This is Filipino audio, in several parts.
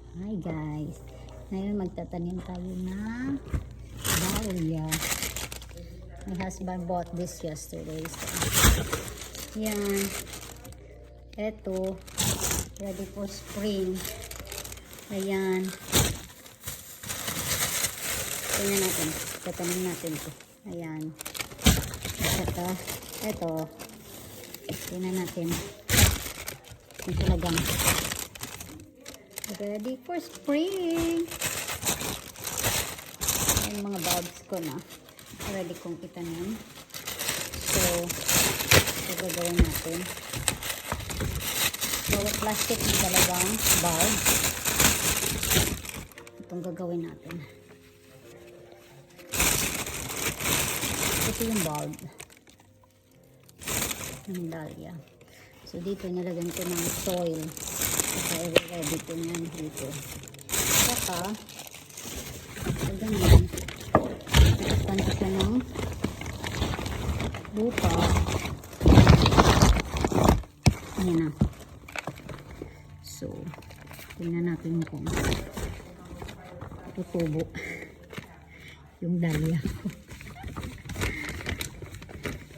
Hi guys, ngayon magtatanim tayo ng dahlia. My husband bought this yesterday, so yan, eto ready for spring. Ayan, tingnan natin, tatanim natin to. Ayan, saka eto tingnan natin yung talagang ready for spring. Yung mga bulbs ko na ready kong itanim. So ito gagawin natin. So plastic na talagang bulb. Itong gagawin natin. Ito yung bulb ng dahlia. So dito nilagyan ko ng soil. Saka ready ko yan dito. Saka ganyan. Tapos ko siya ng lupa. Ayan na. So tingnan natin kung tutubo yung dahlia ko.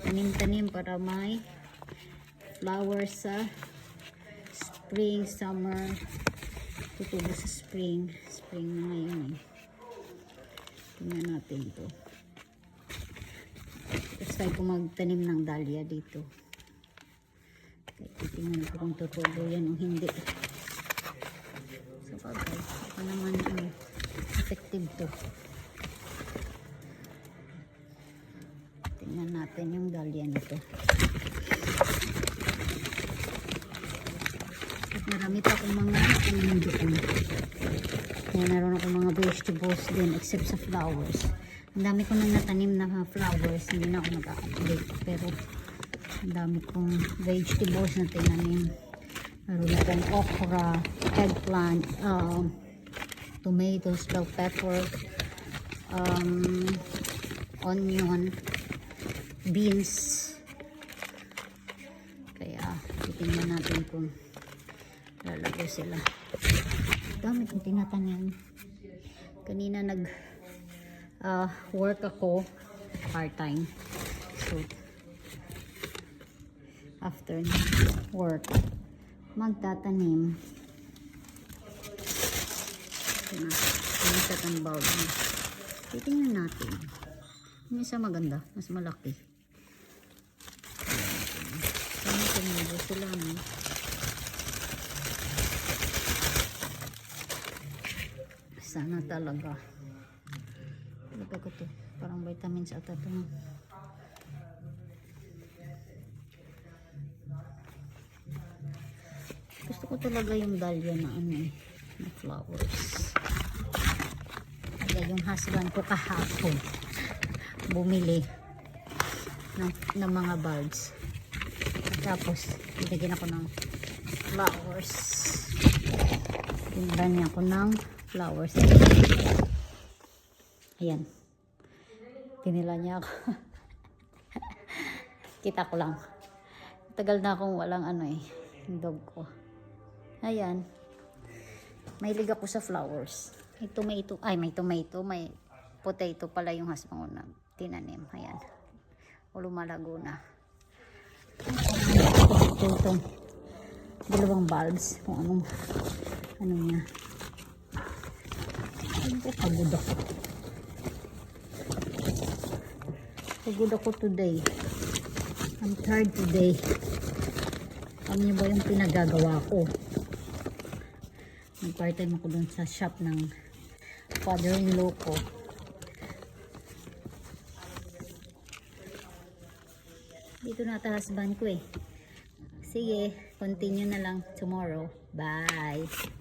Tanim-tanim para may flowers sa spring, summer. Tutubo sa spring. Spring na ngayon eh. Tingnan natin ito. First time ko magtanim ng dahlia dito. Tingnan ko kung tutubo yan o hindi. So bagay, ito naman effective to. Tingnan natin yung dahlia nito. Marami pa akong mga tanim doon. Kaya naroon akong mga vegetables din except sa flowers. Ang dami ko nang natanim na flowers. Hindi na ako nag-update. Pero ang dami kong vegetables na tinanim. Naroon akong okra, eggplant, tomatoes, bell pepper, onion, beans. Kaya titingnan natin kung lalago sila. Dami kong tinatanim. Kanina nag work ako part-time. So after work magtatanim. Ito na. Yung isa kang bulb. Titingnan natin. Yung isa maganda. Mas malaki. Dami tumubo sila. Sana talaga. Lagay ko to. Parang vitamins ata ito. Gusto ko talaga yung dahlia na na flowers. Kaya yung husband ko kahapon bumili ng mga bulbs. Tapos bibigyan ako ng flowers. Binigyan niya ako ng flowers. Ayan. Pinila niya ako. Kita ko lang. Tagal na akong walang yung dog ko. Ayan. Mahilig ako sa flowers. May tomato. Ay, may tomato. May potato pala yung husband ko na tinanim. Ayan. O lumalago na. Itong dalawang bulbs. Kung ano niya. Pagod ako. Pagod ako today. I'm tired today. Alam niyo ba yung pinagagawa ko? Nag-part-time ako dun sa shop ng father-in-law ko. Dito na husband ko eh. Sige, continue na lang tomorrow. Bye!